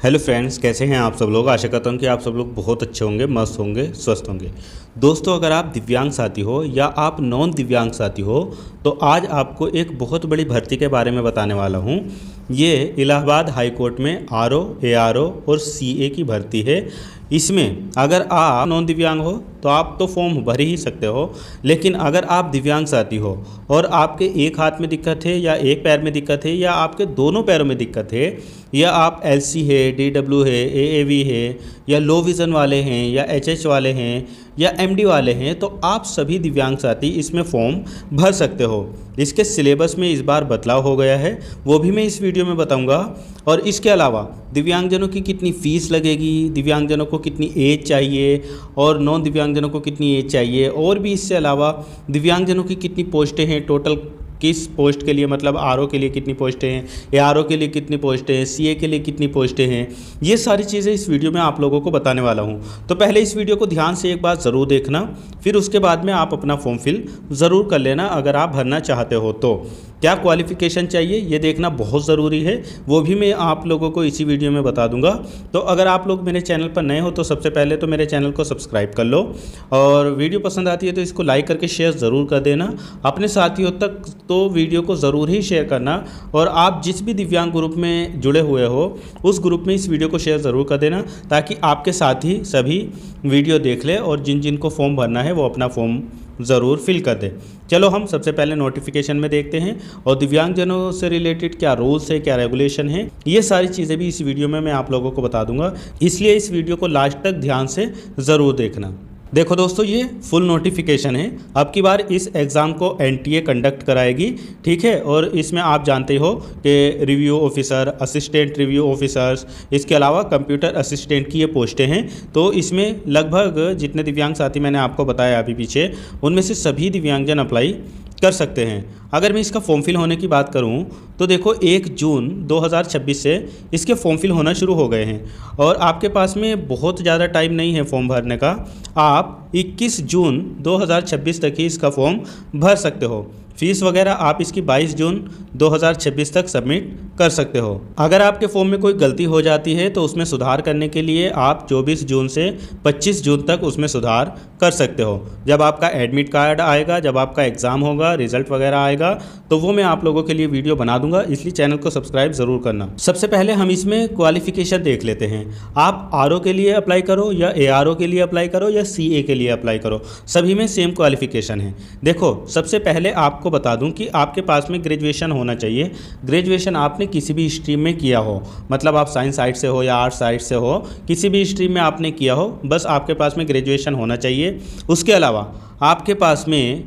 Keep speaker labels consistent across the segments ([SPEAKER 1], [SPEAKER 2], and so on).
[SPEAKER 1] Hello friends, कैसे हैं आप सब लोग। आशा करता हूँ कि आप सब लोग बहुत अच्छे होंगे, मस्त होंगे, स्वस्थ होंगे। दोस्तों, अगर आप दिव्यांग साथी हो या आप नॉन दिव्यांग साथी हो तो आज आपको एक बहुत बड़ी भर्ती के बारे में बताने वाला हूँ। ये इलाहाबाद हाई कोर्ट में आरओ, एआरओ और सीए की भर्ती है। इसमें अगर आप नॉन दिव्यांग हो तो आप तो फॉर्म भर ही सकते हो, लेकिन अगर आप दिव्यांग साथी हो और आपके एक हाथ में दिक्कत है या एक पैर में दिक्कत है या आपके दोनों पैरों में दिक्कत है या आप एलसी है, डीडब्ल्यू है, एएवी है या लो विज़न वाले हैं या एचएच वाले हैं या एमडी वाले हैं, तो आप सभी दिव्यांग साथी इसमें फॉर्म भर सकते हो। इसके सिलेबस में इस बार बदलाव हो गया है, वो भी मैं इस वीडियो में बताऊंगा। और इसके अलावा दिव्यांगजनों की कितनी फ़ीस लगेगी, दिव्यांगजनों को कितनी एज चाहिए और नॉन दिव्यांगजनों को कितनी एज चाहिए, और भी इससे अलावा दिव्यांगजनों की कितनी पोस्टें हैं, टोटल किस पोस्ट के लिए, मतलब आरओ के लिए कितनी पोस्टें हैं, एआरओ के लिए कितनी पोस्टें हैं, सीए के लिए कितनी पोस्टें हैं, ये सारी चीज़ें इस वीडियो में आप लोगों को बताने वाला हूं। तो पहले इस वीडियो को ध्यान से एक बार ज़रूर देखना, फिर उसके बाद में आप अपना फॉर्म फिल ज़रूर कर लेना अगर आप भरना चाहते हो तो। क्या क्वालिफ़िकेशन चाहिए ये देखना बहुत ज़रूरी है, वो भी मैं आप लोगों को इसी वीडियो में बता दूंगा। तो अगर आप लोग मेरे चैनल पर नए हो तो सबसे पहले तो मेरे चैनल को सब्सक्राइब कर लो, और वीडियो पसंद आती है तो इसको लाइक करके शेयर ज़रूर कर देना अपने साथियों तक। तो वीडियो को ज़रूर ही शेयर करना, और आप जिस भी दिव्यांग ग्रुप में जुड़े हुए हो उस ग्रुप में इस वीडियो को शेयर ज़रूर कर देना, ताकि आपके साथी सभी वीडियो देख ले और जिन जिन को फॉर्म भरना है वो अपना फॉर्म ज़रूर फिल कर दे। चलो हम सबसे पहले नोटिफिकेशन में देखते हैं और दिव्यांगजनों से रिलेटेड क्या रूल्स है, क्या रेगुलेशन है, ये सारी चीज़ें भी इस वीडियो में मैं आप लोगों को बता दूंगा, इसलिए इस वीडियो को लास्ट तक ध्यान से ज़रूर देखना। देखो दोस्तों, ये फुल नोटिफिकेशन है। अब की बार इस एग्ज़ाम को एनटीए कंडक्ट कराएगी, ठीक है। और इसमें आप जानते हो कि review officer, assistant review officers, इसके अलावा कंप्यूटर असिस्टेंट की ये पोस्टें हैं। तो इसमें लगभग जितने दिव्यांग साथी मैंने आपको बताया अभी पीछे, उनमें से सभी दिव्यांगजन अप्लाई कर सकते हैं। अगर मैं इसका फॉर्म फिल होने की बात करूं तो देखो 1 जून 2026 से इसके फॉर्म फिल होना शुरू हो गए हैं, और आपके पास में बहुत ज़्यादा टाइम नहीं है फॉर्म भरने का। आप 21 जून 2026 तक ही इसका फॉर्म भर सकते हो। फीस वगैरह आप इसकी 22 जून 2026 तक सबमिट कर सकते हो। अगर आपके फॉर्म में कोई गलती हो जाती है तो उसमें सुधार करने के लिए आप 24 जून से 25 जून तक उसमें सुधार कर सकते हो। जब आपका एडमिट कार्ड आएगा, जब आपका एग्ज़ाम होगा, रिजल्ट वगैरह आएगा, तो वो मैं आप लोगों के लिए वीडियो बना दूंगा, इसलिए चैनल को सब्सक्राइब ज़रूर करना। सबसे पहले हम इसमें क्वालिफिकेशन देख लेते हैं। आप आरओ के लिए अप्लाई करो या एआरओ के लिए अप्लाई करो या सीए के लिए अप्लाई करो, सभी में सेम क्वालिफिकेशन है। देखो, सबसे पहले आपको बता दूं कि आपके पास में ग्रेजुएशन होना चाहिए। ग्रेजुएशन आपने किसी भी स्ट्रीम में किया हो, मतलब आप साइंस साइड से हो या आर्ट्स साइड से हो, किसी भी स्ट्रीम में आपने किया हो, बस आपके पास में ग्रेजुएशन होना चाहिए। उसके अलावा आपके पास में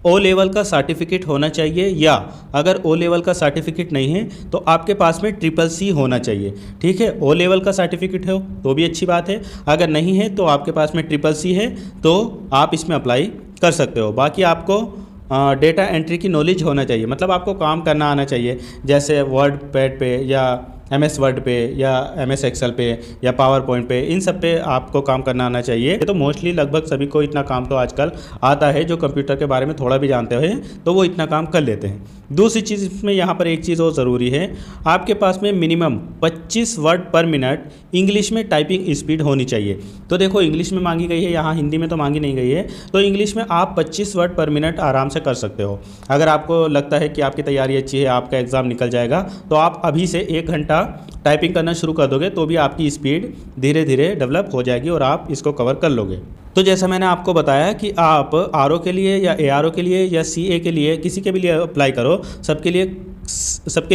[SPEAKER 1] ओ लेवल का सर्टिफिकेट होना चाहिए, या अगर ओ लेवल का सर्टिफिकेट नहीं है तो आपके पास में CCC होना चाहिए, ठीक है। ओ लेवल का सर्टिफिकेट हो तो भी अच्छी बात है, अगर नहीं है तो आपके पास में CCC है तो आप इसमें अप्लाई कर सकते हो। बाकी आपको डेटा एंट्री की नॉलेज होना चाहिए, मतलब आपको काम करना आना चाहिए, जैसे वर्ड पैड पे या MS वर्ड पे या MS एक्सेल पे या पावर पॉइंट पे, इन सब पे आपको काम करना आना चाहिए। तो मोस्टली लगभग सभी को इतना काम तो आजकल आता है, जो कंप्यूटर के बारे में थोड़ा भी जानते हैं तो वो इतना काम कर लेते हैं। दूसरी चीज़ इसमें यहाँ पर एक चीज़ और ज़रूरी है, आपके पास में मिनिमम 25 वर्ड पर मिनट इंग्लिश में टाइपिंग स्पीड होनी चाहिए। तो देखो, इंग्लिश में मांगी गई है, यहाँ हिंदी में तो मांगी नहीं गई है, तो इंग्लिश में आप 25 वर्ड पर मिनट आराम से कर सकते हो। अगर आपको लगता है कि आपकी तैयारी अच्छी है, आपका एग्ज़ाम निकल जाएगा, तो आप अभी से 1 घंटा टाइपिंग करना शुरू कर दोगे तो भी आपकी स्पीड धीरे धीरे डेवलप हो जाएगी और आप इसको कवर कर लोगे। तो जैसा मैंने आपको बताया कि आप आरओ के लिए या एआरओ के लिए या सीए के लिए, किसी के भी लिए अप्लाई करो, सबके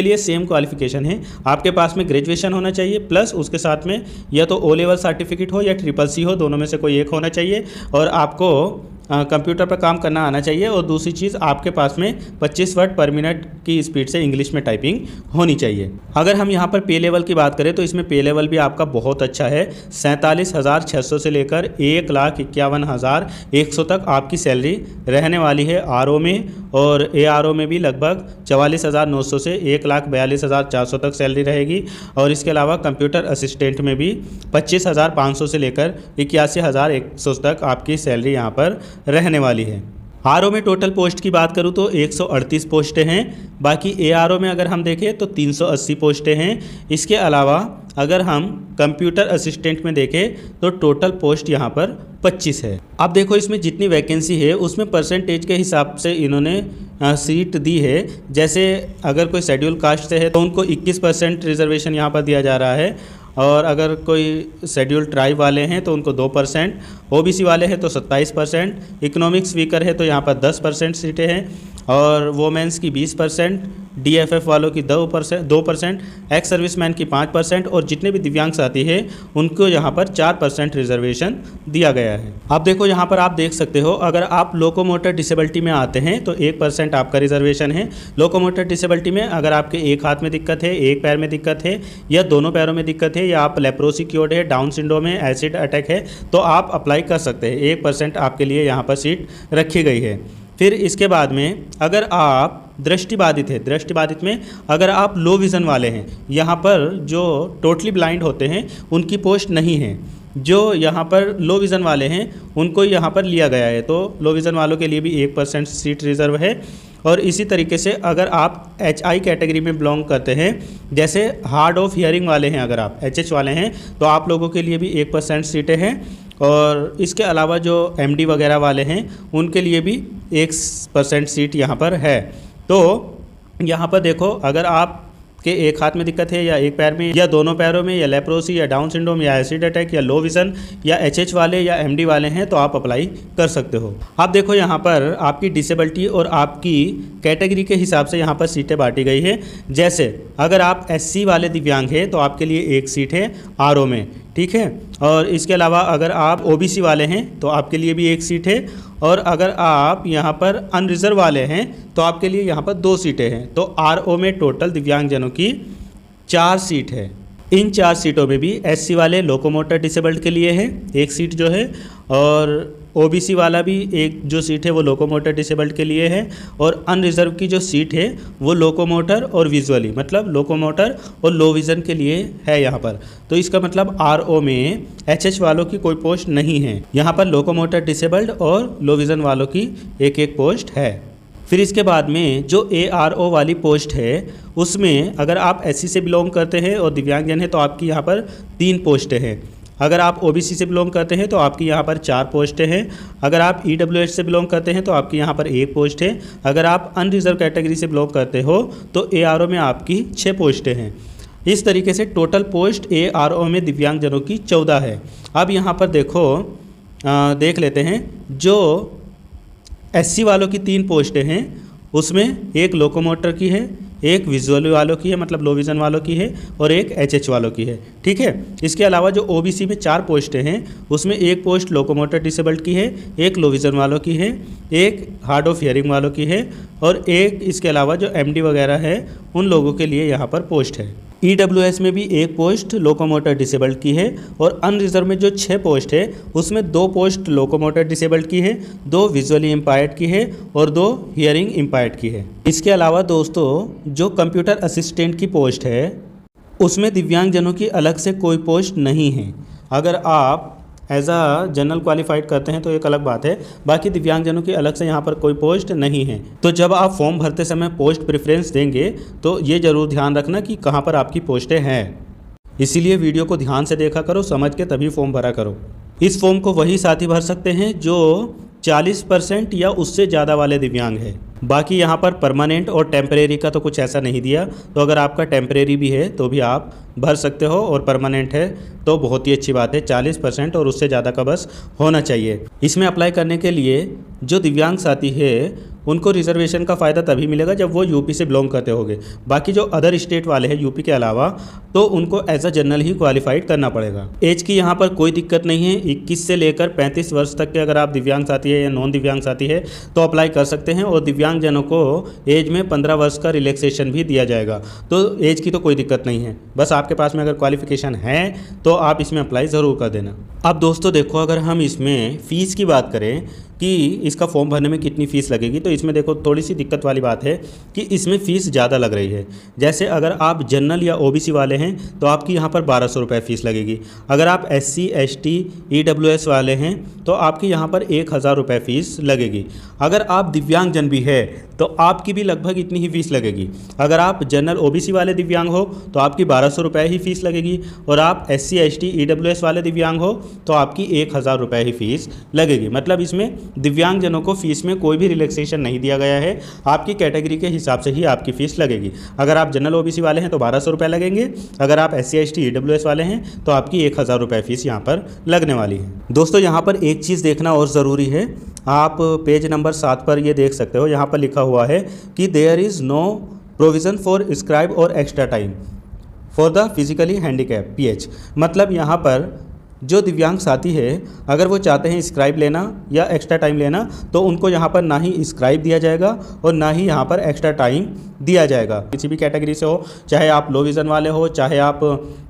[SPEAKER 1] लिए सेम क्वालिफिकेशन है। आपके पास में ग्रेजुएशन होना चाहिए, प्लस उसके साथ में या तो ओ लेवल सर्टिफिकेट हो या CCC हो, दोनों में से कोई एक होना चाहिए, और आपको कंप्यूटर पर काम करना आना चाहिए। और दूसरी चीज़, आपके पास में 25 वर्ड पर मिनट की स्पीड से इंग्लिश में टाइपिंग होनी चाहिए। अगर हम यहाँ पर पे लेवल की बात करें तो इसमें पे लेवल भी आपका बहुत अच्छा है। 47,600 से लेकर 1,51,100 तक आपकी सैलरी रहने वाली है आरओ में, और एआरओ में भी लगभग 44,900 से 1,42,400 तक सैलरी रहेगी। और इसके अलावा कंप्यूटर असिस्टेंट में भी 25,500 से लेकर 81,100 तक आपकी सैलरी यहाँ पर रहने वाली है। आरओ में टोटल पोस्ट की बात करूँ तो 138 पोस्टें हैं। बाकी एआरओ में अगर हम देखें तो 380 पोस्टें हैं। इसके अलावा अगर हम कंप्यूटर असिस्टेंट में देखें तो टोटल पोस्ट यहाँ पर 25 है। अब देखो इसमें जितनी वैकेंसी है उसमें परसेंटेज के हिसाब से इन्होंने सीट दी है। जैसे अगर कोई शेड्यूल कास्ट से है तो उनको 21% रिजर्वेशन यहाँ पर दिया जा रहा है, और अगर कोई शेड्यूल ट्राइब वाले हैं तो उनको 2%, ओबीसी वाले हैं तो 27%, इकोनॉमिक्स वीकर है तो यहाँ पर 10% सीटें हैं, और वोमेंस की 20%, डीएफएफ वालों की 2%, एक्स सर्विसमैन की 5%, और जितने भी दिव्यांग साथी हैं उनको यहाँ पर 4% रिजर्वेशन दिया गया है। अब देखो यहाँ पर आप देख सकते हो, अगर आप लोकोमोटर डिसेबिलिटी में आते हैं तो 1% आपका रिजर्वेशन है। लोकोमोटर डिसेबिलिटी में अगर आपके एक हाथ में दिक्कत है, एक पैर में दिक्कत है, या दोनों पैरों में दिक्कत है, या आप लेप्रोसी क्योर्ड है, डाउन सिंड्रोम है, एसिड अटैक है, तो आप अप्लाई कर सकते हैं। 1% आपके लिए यहाँ पर सीट रखी गई है। फिर इसके बाद में अगर आप दृष्टिबाधित है, दृष्टिबाधित में अगर आप लो विज़न वाले हैं, यहाँ पर जो टोटली ब्लाइंड होते हैं उनकी पोस्ट नहीं है। जो यहाँ पर लो विज़न वाले हैं उनको यहाँ पर लिया गया है, तो लो विज़न वालों के लिए भी 1% सीट रिजर्व है। और इसी तरीके से अगर आप HI कैटेगरी में बिलोंग करते हैं, जैसे हार्ड ऑफ हियरिंग वाले हैं, अगर आप HH वाले हैं तो आप लोगों के लिए भी 1% सीटें हैं। और इसके अलावा जो MD वगैरह वाले हैं उनके लिए भी 1% सीट यहाँ पर है। तो यहाँ पर देखो, अगर आप के एक हाथ में दिक्कत है, या एक पैर में, या दोनों पैरों में, या लेप्रोसी, या डाउन सिंड्रोम, या एसिड अटैक, या लो विज़न, या HH वाले, या MD वाले हैं, तो आप अप्लाई कर सकते हो। आप देखो यहाँ पर आपकी डिसेबिलिटी और आपकी कैटेगरी के हिसाब से यहाँ पर सीटें बांटी गई है। जैसे अगर आप SC वाले दिव्यांग हैं तो आपके लिए 1 सीट है RO में, ठीक है। और इसके अलावा अगर आप OBC वाले हैं तो आपके लिए भी 1 सीट है, और अगर आप यहाँ पर अनरिजर्व वाले हैं तो आपके लिए यहाँ पर 2 सीटें हैं। तो RO में टोटल दिव्यांगजनों की 4 सीट है। इन 4 सीटों में भी SC वाले लोकोमोटर डिसेबल्ड के लिए है 1 सीट जो है, और OBC वाला भी एक जो सीट है वो लोकोमोटर डिसेबल्ड के लिए है, और अनरिजर्व की जो सीट है वो लोकोमोटर और विजुअली, मतलब लोकोमोटर और लो विज़न के लिए है यहाँ पर। तो इसका मतलब RO में HH वालों की कोई पोस्ट नहीं है, यहाँ पर लोकोमोटर डिसेबल्ड और लो विज़न वालों की 1-1 पोस्ट है। फिर इसके बाद में जो ARO वाली पोस्ट है उसमें अगर आप SC से बिलोंग करते हैं और दिव्यांगजन है तो आपकी यहाँ पर 3 पोस्टें हैं। अगर आप OBC से बिलोंग करते हैं तो आपकी यहाँ पर 4 पोस्टें हैं। अगर आप EWH से बिलोंग करते हैं तो आपकी यहाँ पर 1 पोस्ट है। अगर आप अनरिजर्व कैटेगरी से बिलोंग करते हो तो ARO में आपकी 6 पोस्टें हैं। इस तरीके से टोटल पोस्ट ARO में दिव्यांगजनों की 14 है। अब यहाँ पर देखो, देख लेते हैं जो SC वालों की 3 पोस्टें हैं उसमें एक लोकोमोटर की है, एक विजुअल वालों की है, मतलब लो विज़न वालों की है, और एक HH वालों की है, ठीक है। इसके अलावा जो OBC में 4 पोस्टें हैं उसमें 1 पोस्ट लोकोमोटर डिसेबल्ड की है, एक लो विज़न वालों की है, एक हार्ड ऑफ हियरिंग वालों की है, और एक इसके अलावा जो MD वगैरह है उन लोगों के लिए यहाँ पर पोस्ट है। EWS में भी 1 पोस्ट लोकोमोटर डिसेबल्ड की है, और अनरिजर्व में जो 6 पोस्ट है उसमें 2 पोस्ट लोकोमोटर डिसेबल्ड की है, 2 विजुअली इम्पायर्ड की है, और 2 हियरिंग इम्पायर्ड की है। इसके अलावा दोस्तों जो कंप्यूटर असिस्टेंट की पोस्ट है उसमें दिव्यांगजनों की अलग से कोई पोस्ट नहीं है। अगर आप एज अ जनरल क्वालिफाइड करते हैं तो एक अलग बात है, बाकी दिव्यांगजनों की अलग से यहाँ पर कोई पोस्ट नहीं है। तो जब आप फॉर्म भरते समय पोस्ट प्रेफरेंस देंगे तो ये ज़रूर ध्यान रखना कि कहाँ पर आपकी पोस्टें हैं। इसीलिए वीडियो को ध्यान से देखा करो, समझ के तभी फॉर्म भरा करो। इस फॉर्म को वही साथी भर सकते हैं जो 40% या उससे ज़्यादा वाले दिव्यांग है। बाकी यहाँ पर परमानेंट और टेम्परेरी का तो कुछ ऐसा नहीं दिया, तो अगर आपका टेम्परेरी भी है तो भी आप भर सकते हो, और परमानेंट है तो बहुत ही अच्छी बात है। 40% और उससे ज़्यादा का बस होना चाहिए। इसमें अप्लाई करने के लिए जो दिव्यांग साथी है उनको रिजर्वेशन का फ़ायदा तभी मिलेगा जब वो यूपी से बिलोंग करते होंगे। बाकी जो अदर स्टेट वाले हैं यूपी के अलावा, तो उनको एज अ जनरल ही क्वालिफाइड करना पड़ेगा। एज की यहाँ पर कोई दिक्कत नहीं है। 21 से लेकर 35 वर्ष तक के अगर आप दिव्यांग साथी है या नॉन दिव्यांग साथी है तो अप्लाई कर सकते हैं, और दिव्यांगजनों को एज में 15 वर्ष का रिलैक्सेशन भी दिया जाएगा। तो एज की तो कोई दिक्कत नहीं है, बस आपके पास में अगर क्वालिफिकेशन है तो आप इसमें अप्लाई ज़रूर कर देना। अब दोस्तों देखो, अगर हम इसमें फ़ीस की बात करें कि इसका फॉर्म भरने में कितनी फ़ीस लगेगी, तो इसमें देखो थोड़ी सी दिक्कत वाली बात है कि इसमें फ़ीस ज़्यादा लग रही है। जैसे अगर आप जनरल या OBC वाले हैं तो आपकी यहाँ पर 1200 रुपये फ़ीस लगेगी। अगर आप SC ST EWS वाले हैं तो आपकी यहाँ पर 1000 रुपये फ़ीस लगेगी। अगर आप दिव्यांगजन भी है तो आपकी भी लगभग इतनी ही फ़ीस लगेगी। अगर आप जनरल OBC वाले दिव्यांग हो तो आपकी 1200 रुपये ही फ़ीस लगेगी, और आप SC ST EWS वाले दिव्यांग हो तो आपकी 1000 रुपये ही फ़ीस लगेगी। मतलब इसमें दिव्यांगजनों को फ़ीस में कोई भी रिलैक्सेशन नहीं दिया गया है, आपकी कैटेगरी के हिसाब से ही आपकी फ़ीस लगेगी। अगर आप जनरल OBC वाले हैं तो 1200 रुपये लगेंगे, अगर आप SC ST EWS वाले हैं तो आपकी 1000 रुपये फ़ीस यहाँ पर लगने वाली है। दोस्तों यहाँ पर एक चीज़ देखना और ज़रूरी है, आप पेज नंबर 7 पर ये देख सकते हो, यहाँ पर लिखा हुआ है कि there is no provision for scribe और extra time for the physically handicapped PH। मतलब यहाँ पर जो दिव्यांग साथी है अगर वो चाहते हैं स्क्राइब लेना या एक्स्ट्रा टाइम लेना तो उनको यहाँ पर ना ही स्क्राइब दिया जाएगा और ना ही यहाँ पर एक्स्ट्रा टाइम दिया जाएगा। किसी भी कैटेगरी से हो, चाहे आप लो विज़न वाले हो, चाहे आप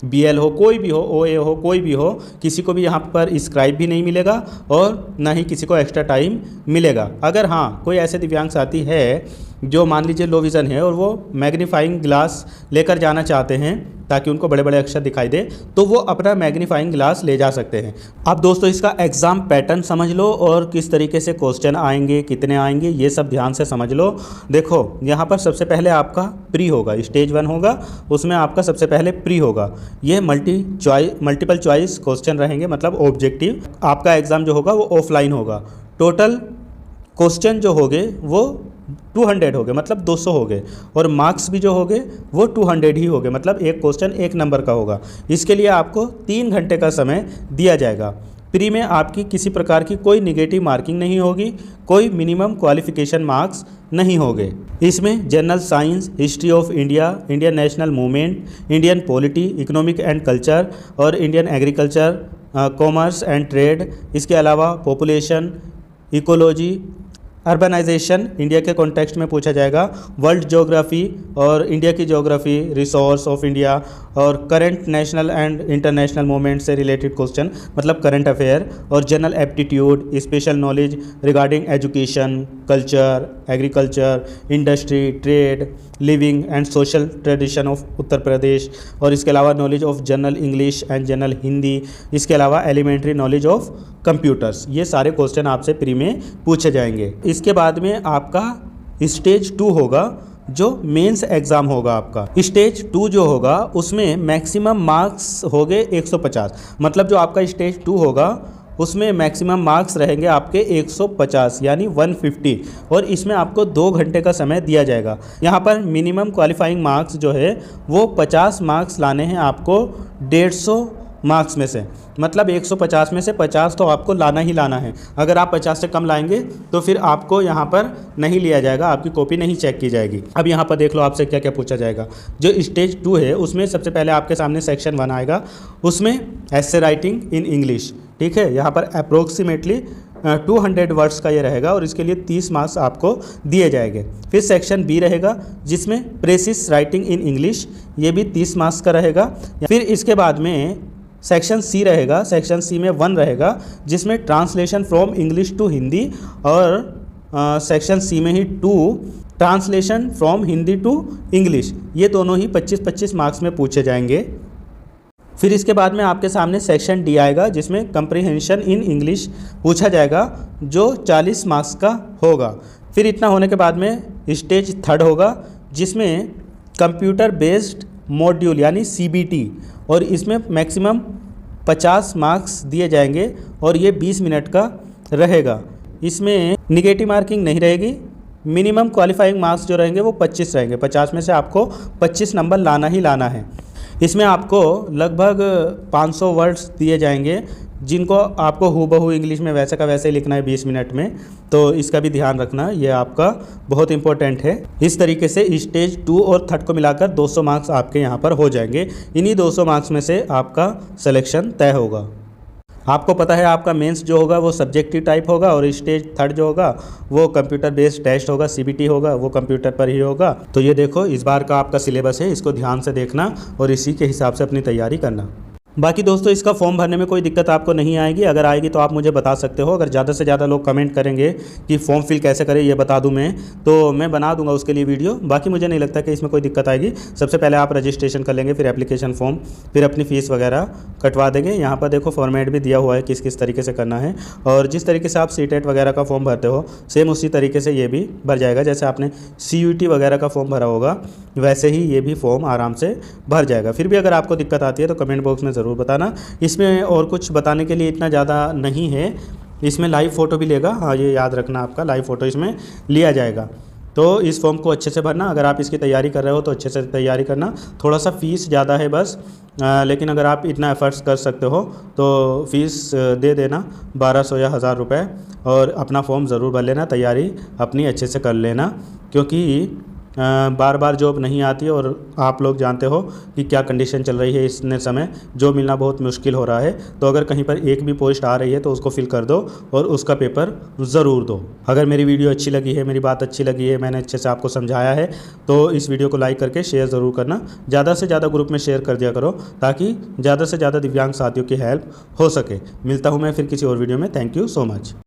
[SPEAKER 1] BL हो, कोई भी हो, OA हो, कोई भी हो, किसी को भी यहाँ पर स्क्राइब भी नहीं मिलेगा और ना ही किसी को एक्स्ट्रा टाइम मिलेगा। अगर हाँ कोई ऐसे दिव्यांग साथी है जो मान लीजिए लो विज़न है और वो मैग्नीफाइंग ग्लास लेकर जाना चाहते हैं ताकि उनको बड़े बड़े अक्षर दिखाई दे, तो वो अपना मैग्नीफाइंग ग्लास ले जा सकते हैं। अब दोस्तों इसका एग्ज़ाम पैटर्न समझ लो और किस तरीके से क्वेश्चन आएंगे, कितने आएंगे, ये सब ध्यान से समझ लो। देखो यहाँ पर सबसे पहले आपका प्री होगा, स्टेज 1 होगा, उसमें आपका सबसे पहले प्री होगा। ये मल्टीपल चॉइस क्वेश्चन रहेंगे, मतलब ऑब्जेक्टिव। आपका एग्ज़ाम जो होगा वो ऑफलाइन होगा। टोटल क्वेश्चन जो होंगे वो 200 हो गए, मतलब 200 हो गए, और मार्क्स भी जो हो गए वो 200 ही हो गए, मतलब एक क्वेश्चन 1 नंबर का होगा। इसके लिए आपको 3 घंटे का समय दिया जाएगा। प्री में आपकी किसी प्रकार की कोई निगेटिव मार्किंग नहीं होगी, कोई मिनिमम क्वालिफिकेशन मार्क्स नहीं होंगे। इसमें general science, history of India, Indian national movement, Indian polity, economic and culture और Indian agriculture, commerce and trade, इसके अलावा पॉपुलेशन, इकोलॉजी, अर्बनाइजेशन इंडिया के कॉन्टेक्स्ट में पूछा जाएगा, वर्ल्ड ज्योग्राफी और इंडिया की ज्योग्राफी, रिसोर्स ऑफ इंडिया और current national and international movement से रिलेटेड क्वेश्चन, मतलब करंट अफेयर, और general aptitude, special knowledge regarding education, culture, agriculture, industry, trade, living and social tradition of Uttar Pradesh, और इसके अलावा knowledge of general English and general Hindi, इसके अलावा elementary knowledge of computers. ये सारे क्वेश्चन आपसे प्री में पूछे जाएंगे। इसके बाद में आपका स्टेज 2 होगा जो मेंस एग्ज़ाम होगा। आपका स्टेज 2 जो होगा उसमें मैक्सिमम मार्क्स हो गए 150, मतलब जो आपका स्टेज 2 होगा उसमें मैक्सिमम मार्क्स रहेंगे आपके 150 यानी 150, और इसमें आपको 2 घंटे का समय दिया जाएगा। यहाँ पर मिनिमम क्वालिफाइंग मार्क्स जो है वो 50 मार्क्स लाने हैं आपको 150 मार्क्स में से, मतलब 150 में से 50 तो आपको लाना ही लाना है। अगर आप 50 से कम लाएंगे तो फिर आपको यहाँ पर नहीं लिया जाएगा, आपकी कॉपी नहीं चेक की जाएगी। अब यहाँ पर देख लो आपसे क्या क्या पूछा जाएगा। जो स्टेज 2 है उसमें सबसे पहले आपके सामने सेक्शन 1 आएगा, उसमें एस्से राइटिंग इन इंग्लिश, ठीक है। यहाँ पर अप्रोक्सीमेटली 200 वर्ड्स का ये रहेगा और इसके लिए 30 मार्क्स आपको दिए जाएंगे। फिर सेक्शन B रहेगा जिसमें प्रेसिस राइटिंग इन इंग्लिश, ये भी 30 मार्क्स का रहेगा। फिर इसके बाद में सेक्शन C रहेगा, सेक्शन C में 1 रहेगा जिसमें translation from English to Hindi, और सेक्शन C में ही 2 translation from Hindi to English. ये दोनों ही 25-25 मार्क्स में पूछे जाएंगे। फिर इसके बाद में आपके सामने सेक्शन D आएगा जिसमें कंप्रीहेंशन इन इंग्लिश पूछा जाएगा जो 40 मार्क्स का होगा। फिर इतना होने के बाद में स्टेज 3 होगा जिसमें कंप्यूटर बेस्ड मॉड्यूल यानी CBT, और इसमें मैक्सिमम 50 मार्क्स दिए जाएंगे और ये 20 मिनट का रहेगा। इसमें निगेटिव मार्किंग नहीं रहेगी, मिनिमम क्वालिफाइंग मार्क्स जो रहेंगे वो 25 रहेंगे। 50 में से आपको 25 नंबर लाना ही लाना है। इसमें आपको लगभग 500 वर्ड्स दिए जाएंगे जिनको आपको हूबहू इंग्लिश में वैसे का वैसे ही लिखना है 20 मिनट में, तो इसका भी ध्यान रखना, ये आपका बहुत इंपॉर्टेंट है। इस तरीके से स्टेज 2 और 3 को मिलाकर 200 मार्क्स आपके यहाँ पर हो जाएंगे। इन्हीं 200 मार्क्स में से आपका सिलेक्शन तय होगा। आपको पता है आपका मेंस जो होगा वो सब्जेक्टिव टाइप होगा और स्टेज 3 जो होगा वो कंप्यूटर बेस्ड टेस्ट होगा, CBT होगा, वो कंप्यूटर पर ही होगा। तो ये देखो इस बार का आपका सिलेबस है, इसको ध्यान से देखना और इसी के हिसाब से अपनी तैयारी करना। बाकी दोस्तों इसका फॉर्म भरने में कोई दिक्कत आपको नहीं आएगी, अगर आएगी तो आप मुझे बता सकते हो। अगर ज़्यादा से ज़्यादा लोग कमेंट करेंगे कि फॉर्म फिल कैसे करें ये बता दूं मैं, तो मैं बना दूंगा उसके लिए वीडियो। बाकी मुझे नहीं लगता कि इसमें कोई दिक्कत आएगी। सबसे पहले आप रजिस्ट्रेशन कर लेंगे, फिर एप्लीकेशन फॉर्म, फिर अपनी फ़ीस वगैरह कटवा देंगे। यहाँ पर देखो फॉर्मेट भी दिया हुआ है किस किस तरीके से करना है, और जिस तरीके से आप सीटेट वगैरह का फॉर्म भरते हो सेम उसी तरीके से ये भी भर जाएगा। जैसे आपने CUET वगैरह का फॉर्म भरा होगा वैसे ही ये भी फॉर्म आराम से भर जाएगा। फिर भी अगर आपको दिक्कत आती है तो कमेंट बॉक्स में ज़रूर बताना। इसमें और कुछ बताने के लिए इतना ज़्यादा नहीं है। इसमें लाइव फ़ोटो भी लेगा, हाँ ये याद रखना, आपका लाइव फ़ोटो इसमें लिया जाएगा। तो इस फॉर्म को अच्छे से भरना। अगर आप इसकी तैयारी कर रहे हो तो अच्छे से तैयारी करना। थोड़ा सा फ़ीस ज़्यादा है बस, लेकिन अगर आप इतना एफर्ट्स कर सकते हो तो फ़ीस दे देना 1200 या 1000 रुपये, और अपना फॉर्म ज़रूर भर लेना। तैयारी अपनी अच्छे से कर लेना, क्योंकि बार बार जॉब नहीं आती, और आप लोग जानते हो कि क्या कंडीशन चल रही है इस समय, जॉब मिलना बहुत मुश्किल हो रहा है। तो अगर कहीं पर एक भी पोस्ट आ रही है तो उसको फिल कर दो और उसका पेपर ज़रूर दो। अगर मेरी वीडियो अच्छी लगी है, मेरी बात अच्छी लगी है, मैंने अच्छे से आपको समझाया है, तो इस वीडियो को लाइक करके शेयर ज़रूर करना। ज़्यादा से ज़्यादा ग्रुप में शेयर कर दिया करो ताकि ज़्यादा से ज़्यादा दिव्यांग साथियों की हेल्प हो सके। मिलता हूँ मैं फिर किसी और वीडियो में। Thank you so much.